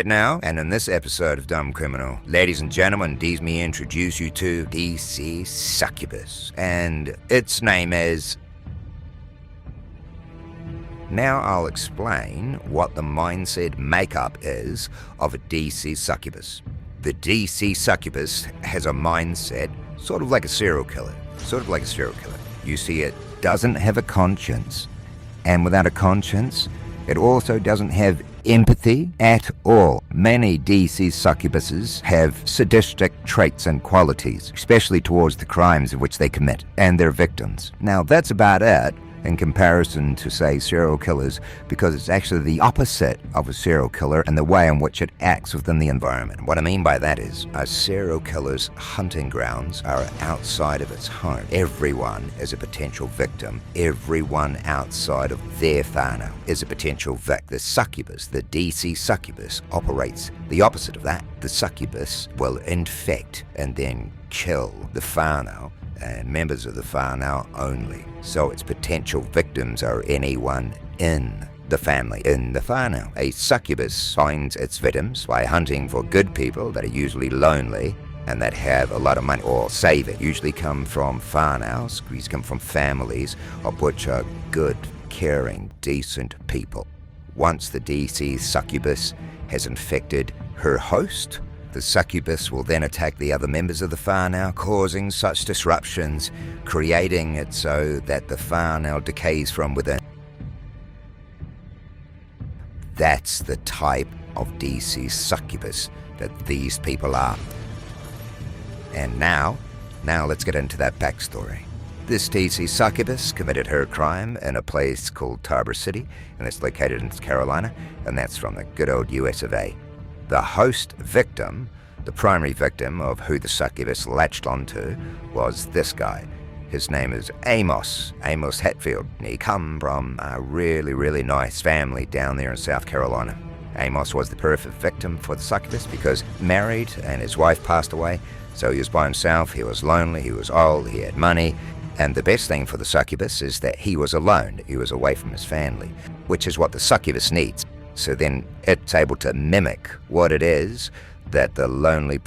Now, and in this episode of Dumb Criminal, ladies and gentlemen, me introduce you to DC Succubus, and its name is... Now I'll explain what the mindset makeup is of a DC Succubus. The DC Succubus has a mindset sort of like a serial killer. You see, it doesn't have a conscience, and without a conscience, it also doesn't have empathy at all. Many DC succubuses have sadistic traits and qualities, especially towards the crimes of which they commit and their victims. Now, that's about it in comparison to, say, serial killers, because it's actually the opposite of a serial killer in the way in which it acts within the environment. What I mean by that is, a serial killer's hunting grounds are outside of its home. Everyone is a potential victim. Everyone outside of their whānau is a potential victim. The succubus, the DC succubus, operates the opposite of that. The succubus will infect and then kill the whānau and members of the whānau only. So its potential victims are anyone in the family, in the whānau. A succubus finds its victims by hunting for good people that are usually lonely and that have a lot of money or save it. Usually come from whānaus, these come from families of which are good, caring, decent people. Once the DC succubus has infected her host, the succubus will then attack the other members of the whānau, causing such disruptions, creating it so that the whānau decays from within. That's the type of DC succubus that these people are. And now let's get into that backstory. This DC succubus committed her crime in a place called Tabor City, and it's located in Carolina, and that's from the good old US of A. The host victim, the primary victim of who the succubus latched onto, was this guy. His name is Amos Hatfield. He come from a really, really nice family down there in South Carolina. Amos was the perfect victim for the succubus because married and his wife passed away, so he was by himself, he was lonely, he was old, he had money, and the best thing for the succubus is that he was alone, he was away from his family, which is what the succubus needs. So then it's able to mimic what it is that the lonely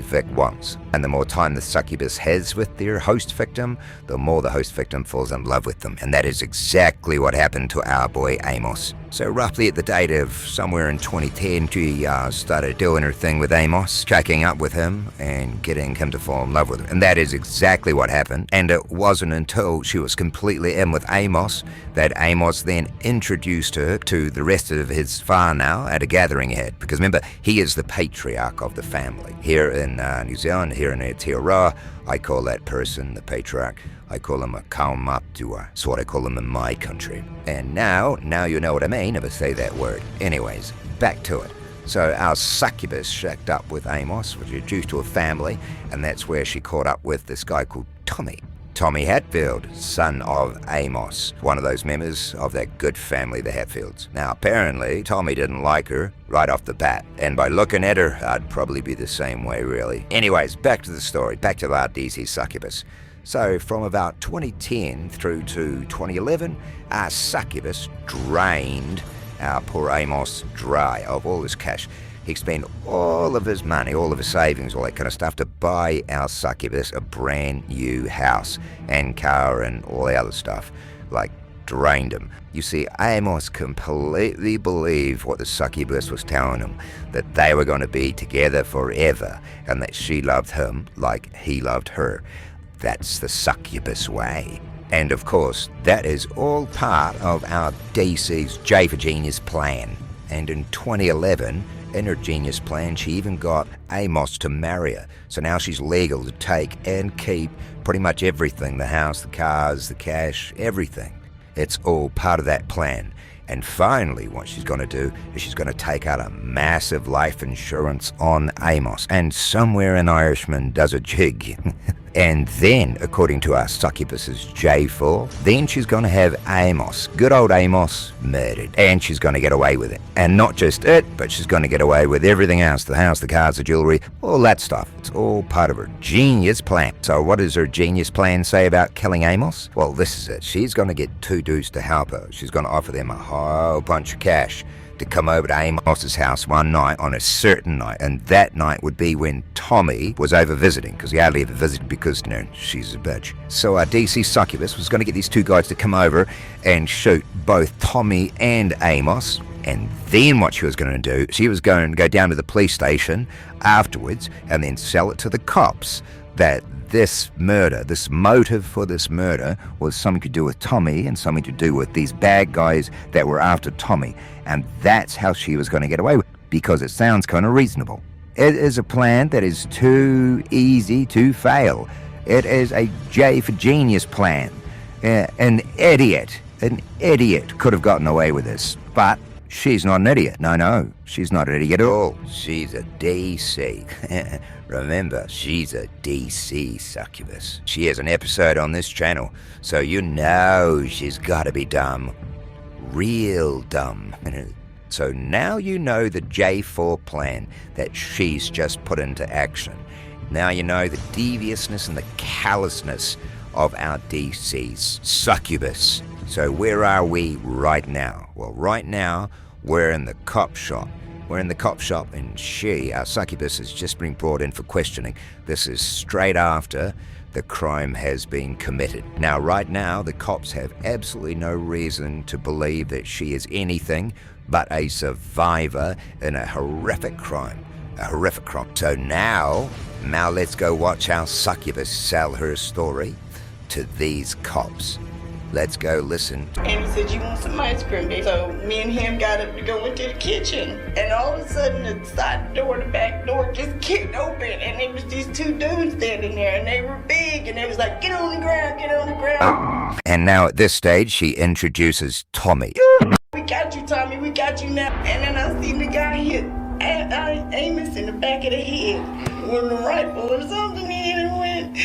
vic wants. And the more time the succubus has with their host victim, the more the host victim falls in love with them. And that is exactly what happened to our boy Amos. So roughly at the date of somewhere in 2010, she started doing her thing with Amos, tracking up with him and getting him to fall in love with her. And that is exactly what happened. And it wasn't until she was completely in with Amos that Amos then introduced her to the rest of his whānau at a gathering he had. Because remember, he is the patriarch of the family. Here in New Zealand, here in Aotearoa, I call that person the patriarch. I call him a kaumatua. That's what I call him in my country. And now you know what I mean if I say that word. Anyways, back to it. So our succubus shacked up with Amos, was introduced to a family, and that's where she caught up with this guy called Tommy Hatfield, son of Amos, one of those members of that good family, the Hatfields. Now, apparently, Tommy didn't like her right off the bat, and by looking at her, I'd probably be the same way, really. Anyways, back to the story, back to our DC succubus. So, from about 2010 through to 2011, our succubus drained our poor Amos dry of all his cash. He spent all of his money, all of his savings, all that kind of stuff to buy our succubus a brand new house and car and all the other stuff. Like, drained him. You see, Amos completely believed what the succubus was telling him, that they were going to be together forever and that she loved him like he loved her. That's the succubus way. And of course, that is all part of our DC's J for Genius plan. And in 2011, in her genius plan, she even got Amos to marry her. So now she's legal to take and keep pretty much everything, the house, the cars, the cash, everything. It's all part of that plan. And finally, what she's going to do is she's going to take out a massive life insurance on Amos. And somewhere an Irishman does a jig. And then, according to our succubus's J4, then she's going to have Amos, good old Amos, murdered. And she's going to get away with it. And not just it, but she's going to get away with everything else, the house, the cars, the jewelry, all that stuff. It's all part of her genius plan. So what does her genius plan say about killing Amos? Well, this is it. She's going to get two dudes to help her. She's going to offer them a whole bunch of cash. to come over to Amos's house one night on a certain night, and that night would be when Tommy was over visiting, because he hardly ever visited because, you know, she's a bitch. So our DC succubus was going to get these two guys to come over and shoot both Tommy and Amos. And then what she was going to do, she was going to go down to the police station afterwards and then sell it to the cops that this murder, this motive for this murder, was something to do with Tommy and something to do with these bad guys that were after Tommy. And that's how she was going to get away with it, because it sounds kind of reasonable. It is a plan that is too easy to fail. It is a J for genius plan. An idiot could have gotten away with this, but she's not an idiot. No, she's not an idiot at all. She's a DC. Remember, she's a DC succubus. She has an episode on this channel, so you know she's gotta be dumb. Real dumb. So now you know the J4 plan that she's just put into action. Now you know the deviousness and the callousness of our DC's succubus. So where are we right now? Well, right now, we're in the cop shop. We're in the cop shop, and she, our succubus, has just been brought in for questioning. This is straight after the crime has been committed. Now, right now, the cops have absolutely no reason to believe that she is anything but a survivor in a horrific crime. A horrific crime. So now let's go watch our succubus sell her story to these cops. Let's go listen. And he said, "You want some ice cream, baby?" So me and him got up to go into the kitchen. And all of a sudden, the side door, the back door just kicked open. And there was these two dudes standing there. And they were big. And they was like, "Get on the ground, get on the ground." And now at this stage, she introduces Tommy. "We got you, Tommy. We got you now." And then I seen the guy hit Amos in the back of the head with a rifle or something. And went.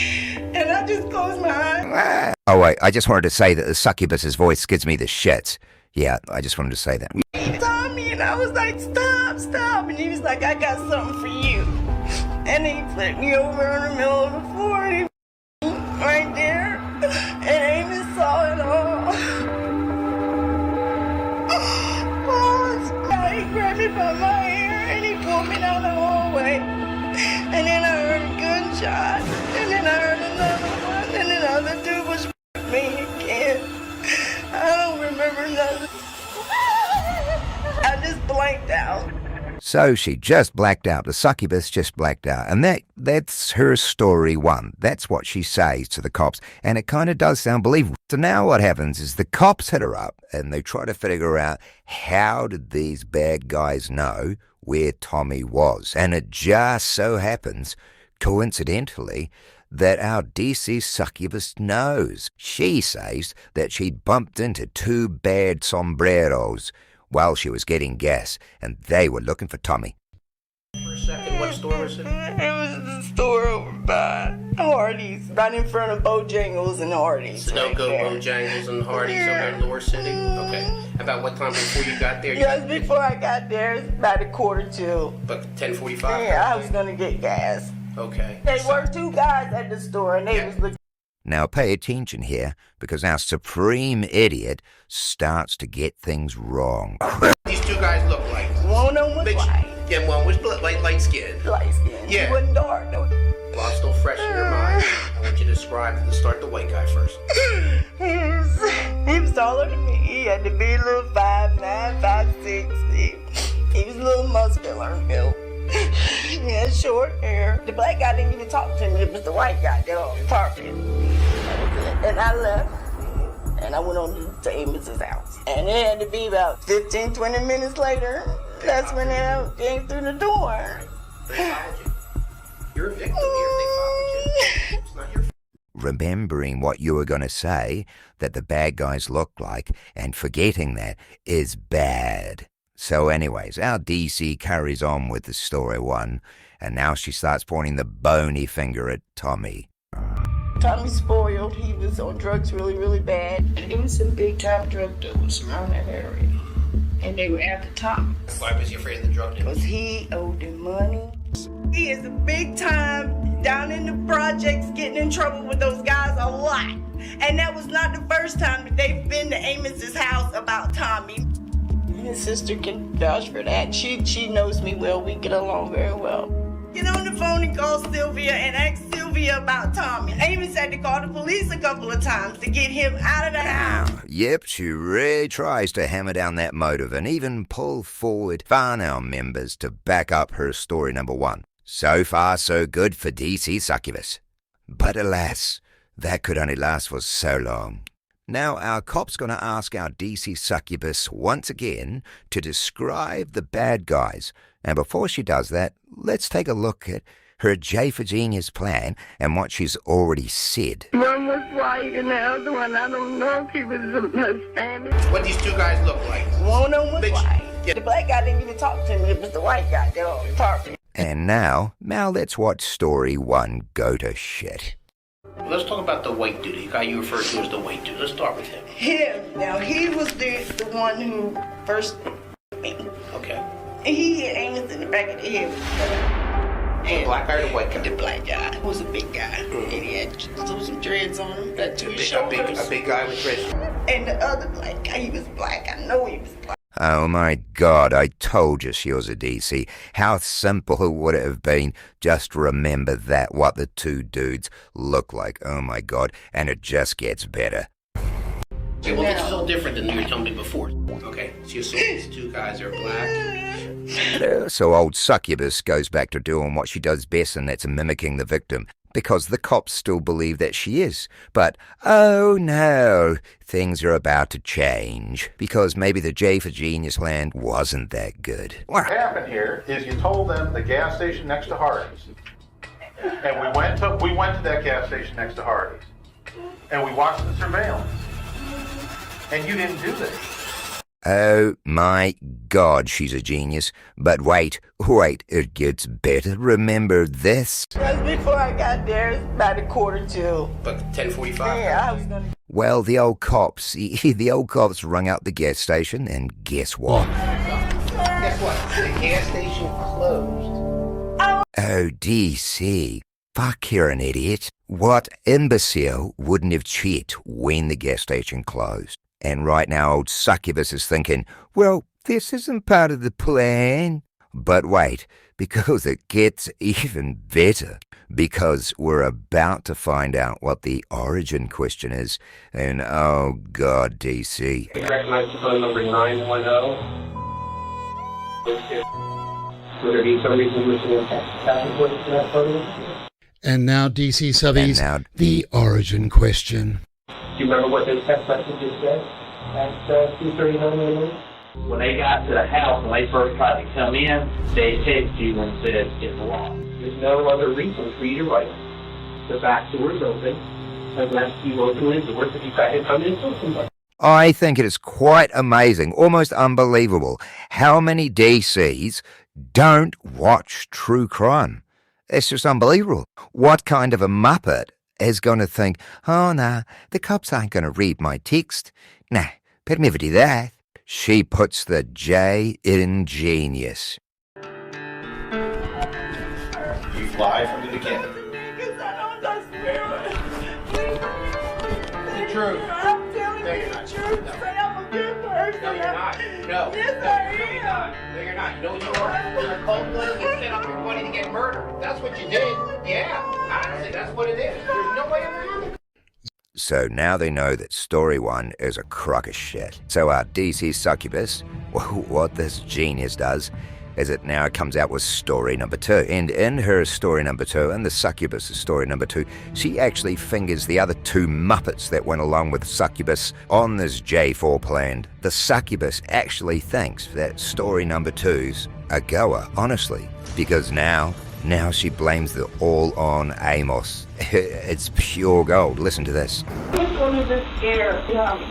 And I just closed my eyes. Oh wait, I just wanted to say that the succubus's voice gives me the shits. Yeah, I just wanted to say that. Tommy, and I was like, stop. And he was like, "I got something for you." And he flipped me over in the middle of the floor. And he right there. And Amos saw it all. Oh, he grabbed me by my hair and he pulled me down the hallway. And then I heard a gunshot. And then I heard another one. And then the other dude was me again. I don't remember nothing. I just blanked out. So she just blacked out. The succubus just blacked out. And that's her story one. That's what she says to the cops. And it kind of does sound believable. So now what happens is the cops hit her up and they try to figure out, how did these bad guys know where Tommy was? And it just so happens, coincidentally, that our DC succubus knows. She says that she bumped into two bad sombreros while she was getting gas, and they were looking for Tommy. For a second, what store was it? It was the store over by Hardee's, right in front of Bojangles and Hardee's. Sunoco, Bojangles, and Hardee's over there in Lower City? Okay. About what time before you got there? Just before I got there, it's about 1:45. About 10:45? Yeah, I was going to get gas. Okay. There were two guys at the store, and they was looking. Now pay attention here, because our supreme idiot starts to get things wrong. These two guys look like? One of them was white. Yeah, one was light skinned. Light skin. Yeah. He wasn't dark, though. While it's still fresh in your mind, I want you to start the white guy first. He was taller than me. He had to be a little 5'9", 5'6". He was a little muscular built. He had short hair. The black guy didn't even talk to me. It was the white guy that was talking. And I left. And I went on to Amos's house. And it had to be about 15, 20 minutes later. That's when they came through the door. They followed you. You're a victim here. They followed you. It's not your fault. Remembering what you were going to say, that the bad guys look like, and forgetting that is bad. So anyways, our DC carries on with the story one, and now she starts pointing the bony finger at Tommy. Tommy spoiled. He was on drugs really, really bad. There was some big-time drug dealers around that area. And they were after Tommy. Why was he afraid of the drug dealers? Because he owed them money. He is a big time down in the projects getting in trouble with those guys a lot. And that was not the first time that they've been to Amos's house about Tommy. His sister can vouch for that. She knows me well. We get along very well. Get on the phone and call Sylvia and ask Sylvia about Tommy. I even said to call the police a couple of times to get him out of the house. Yep, she really tries to hammer down that motive and even pull forward Whanau members to back up her story number one. So far, so good for DC Succubus. But alas, that could only last for so long. Now our cop's going to ask our DC Succubus once again to describe the bad guys. And before she does that, let's take a look at her J for Genius plan and what she's already said. One was white and the other one, I don't know if he was Spanish. What these two guys look like? One of them was Bitch. white. Yeah. The black guy didn't even talk to me. It was the white guy that was talking. And now let's watch story one go to shit. Let's talk about the white dude, the guy you referred to as the white dude. Let's start with him. Him. Now, he was the one who first me. Okay. He hit Amos in the back of the head. The black guy or the white guy? The black guy was a big guy. And he had some dreads on him. That to his shoulders. A big guy with dreads. And the other black guy, he was black. I know he was black. Oh my God, I told you she was a DC. How simple would it have been just to remember that, what the two dudes look like. Oh my God, and it just gets better. Okay, well, this is a little different than you were telling me before. Okay, so you assume these two guys are black. So old Succubus goes back to doing what she does best, and that's mimicking the victim, because the cops still believe that she is. But, oh no, things are about to change, because maybe the J for Genius plan wasn't that good. What happened here is you told them the gas station next to Hardee's. And we went to that gas station next to Hardee's. And we watched the surveillance. And you didn't do this. Oh my God, she's a genius. But wait, it gets better. Remember this? Just before I got there, it's about 1:45. But 10:45? Yeah, I was going to... Well, the old cops rung out the gas station, and guess what? Guess what? The gas station closed. Oh, DC. Fuck, you're an idiot. What imbecile wouldn't have cheated when the gas station closed? And right now, old Succubus is thinking, well, this isn't part of the plan. But wait, because it gets even better. Because we're about to find out what the origin question is. And oh God, DC. Recognize the phone number 910. Would there be some reason missing a password for that photo? And now DC Subbies, And now- the origin question. Do you remember what those text messages said at 2:39 a.m.? When they got to the house and they first tried to come in, they texted you and said it's locked. There's no other reason for you to write. The back door is open, unless you open the door if you try to come in to somebody. I think it is quite amazing, almost unbelievable, how many DCs don't watch true crime. It's just unbelievable. What kind of a muppet is going to think, oh, nah, the cops aren't going to read my text? Nah, but never do that. She puts the J in genius. You fly from the beginning. Because I don't know spirit. The truth. I'm telling No, you you're the not. truth. No. Say I'm a good person. No, you're not. No. Yes, No, I you're am. not. No, you're not. You know what you are? You're a cold-blooded. You set up your buddy to get murdered. That's what you did. Yeah. Honestly, that's what it is. There's no way around it. So now they know that story one is a crock of shit. So our DC Succubus, what this genius does, is it now comes out with story number two. And in her story number two, in the Succubus' story number two, she actually fingers the other two Muppets that went along with Succubus on this J4 plan. The Succubus actually thinks that story number two's a goer, honestly, because now she blames it all on Amos. It's pure gold. Listen to this. This one was just scared of Tommy.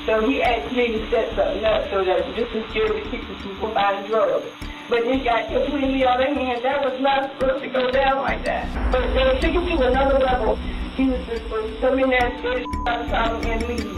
So he asked me to set something up so that just to scare the people from buying drugs. But it got completely out of hand. That was not supposed to go down like that. But they took it to another level. He was just supposed to come in there and scare the out of Tommy and leave.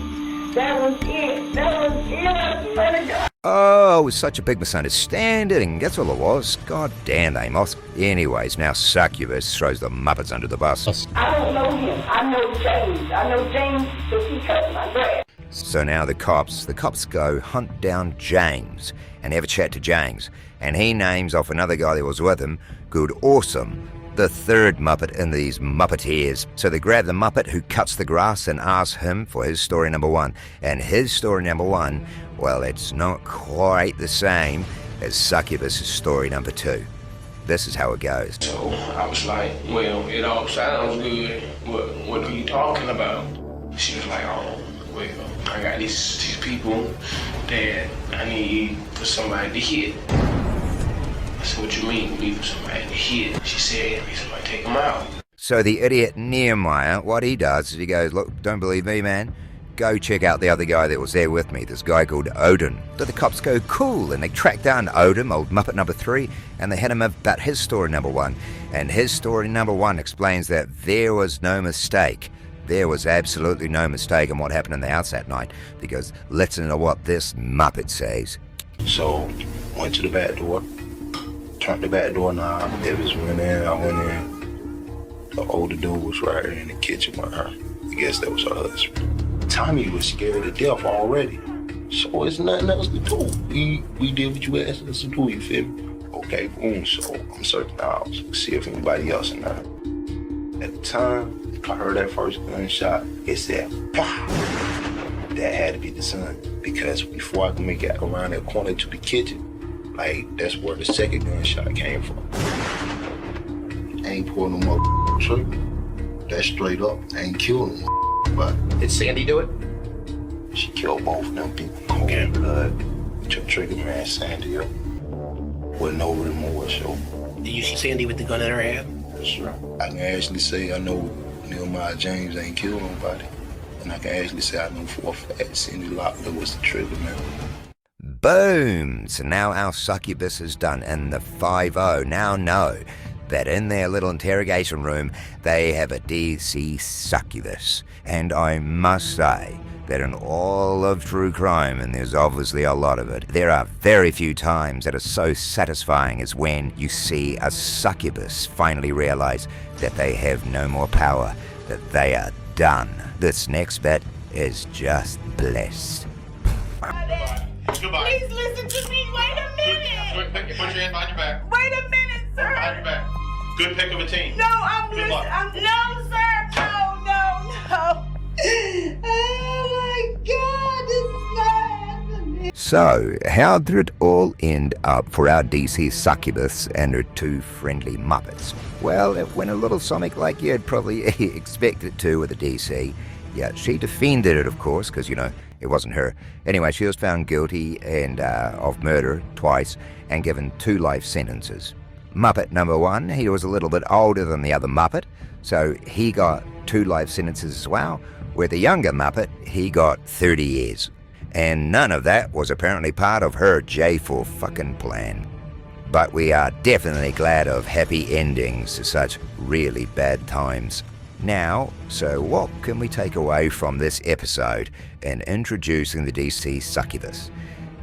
That was it. That was it. I swear to God. Oh, it was such a big misunderstanding. That's all it was. God damn, Amos. Anyways, now Succubus throws the Muppets under the bus. I don't know him. I know James. I know James because he cut my grass. So now the cops go hunt down James and have a chat to James, and he names off another guy that was with him called Awesome, the third Muppet in these Muppeteers. So they grab the Muppet who cuts the grass and ask him for his story number one. And his story number one, well, it's not quite the same as Succubus's story number two. This is how it goes. So I was like, well, it all sounds good. What are you talking about? She was like, oh, well, I got these people that I need for somebody to hit. I said, what you mean, need for somebody to hit? She said, need somebody to take them out. So the idiot Nehemiah, what he does is he goes, look, don't believe me, man? Go check out the other guy that was there with me, this guy called Odin. So the cops go, cool, and they track down Odin, old Muppet number 3, and they hit him about his story number 1. And his story number 1 explains that there was no mistake. There was absolutely no mistake in what happened in the house that night, because listen to what this Muppet says. So, went to the back door, turned the back door knob, Davis went in, I went in. The older dude was right in the kitchen with her. I guess that was her husband. Tommy was scared to death already, so it's nothing else to do. We did what you asked us to do, you feel me? Okay, boom, so I'm searching the house to see if anybody else in there. At the time, I heard that first gunshot, it said, pow! That had to be the son, because before I could make it around that corner to the kitchen, like, that's where the second gunshot came from. I ain't pulling no more trigger. That's straight up. I ain't killing them. But did Sandy do it? She killed both of them people. Cold blood. Took trigger man Sandy up with no remorse. So. Did you see Sandy with the gun in her hand? That's right. I can actually say I know Nehemiah James ain't killed nobody. And I can actually say I know for a fact Cindy Locklear was the trigger man. Boom! So now our succubus is done, and the 5-0 now know that in their little interrogation room they have a DC succubus. And I must say that in all of true crime, and there's obviously a lot of it, there are very few times that are so satisfying as when you see a succubus finally realize that they have no more power, that they are done. This next bit is just blessed. Goodbye. Please listen to me. Wait a minute. Good pick. Put your hand behind your back. Wait a minute, sir. Behind your back. Good pick of a team. No, I'm Good listening. luck. No, sir. No. Oh my God, this is not happening. So, how did it all end up for our DC succubus and her two friendly Muppets? Well, it went a little something like you'd probably expect it to with a DC. Yeah, she defended it, of course, because, you know, it wasn't her. Anyway, she was found guilty of murder twice and given 2 life sentences. Muppet number 1, he was a little bit older than the other Muppet, so he got 2 life sentences as well, where the younger Muppet, he got 30 years. And none of that was apparently part of her J4 fucking plan. But we are definitely glad of happy endings to such really bad times. Now, so what can we take away from this episode in introducing the DC succubus?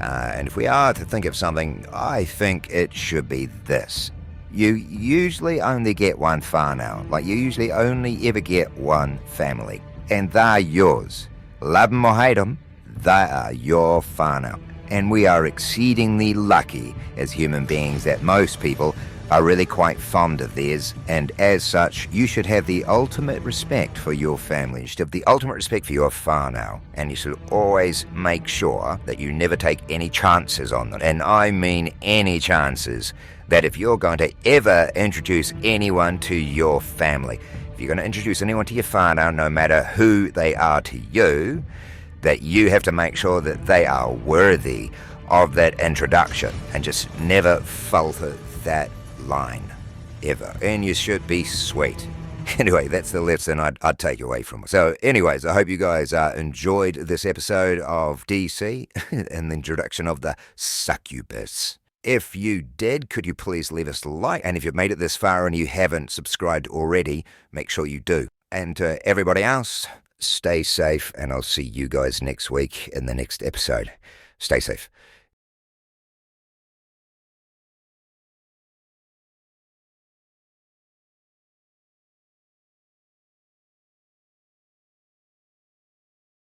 And if we are to think of something, I think it should be this. You usually only get one whānau. Like, you usually only ever get one family. And they're yours. Love them or hate them, they are your whānau. And we are exceedingly lucky as human beings that most people are really quite fond of theirs, and as such, you should have the ultimate respect for your family. You should have the ultimate respect for your whānau, and you should always make sure that you never take any chances on them. And I mean any chances, that if you're going to ever introduce anyone to your family, if you're going to introduce anyone to your whānau, no matter who they are to you, that you have to make sure that they are worthy of that introduction, and just never falter that line ever. And you should be sweet. Anyway, that's the lesson I'd take away from it. So anyways, I hope you guys enjoyed this episode of DC and the introduction of the succubus. If you did, could you please leave us a like? And if you've made it this far and you haven't subscribed already, make sure you do. And to everybody else, stay safe, and I'll see you guys next week in the next episode. Stay safe.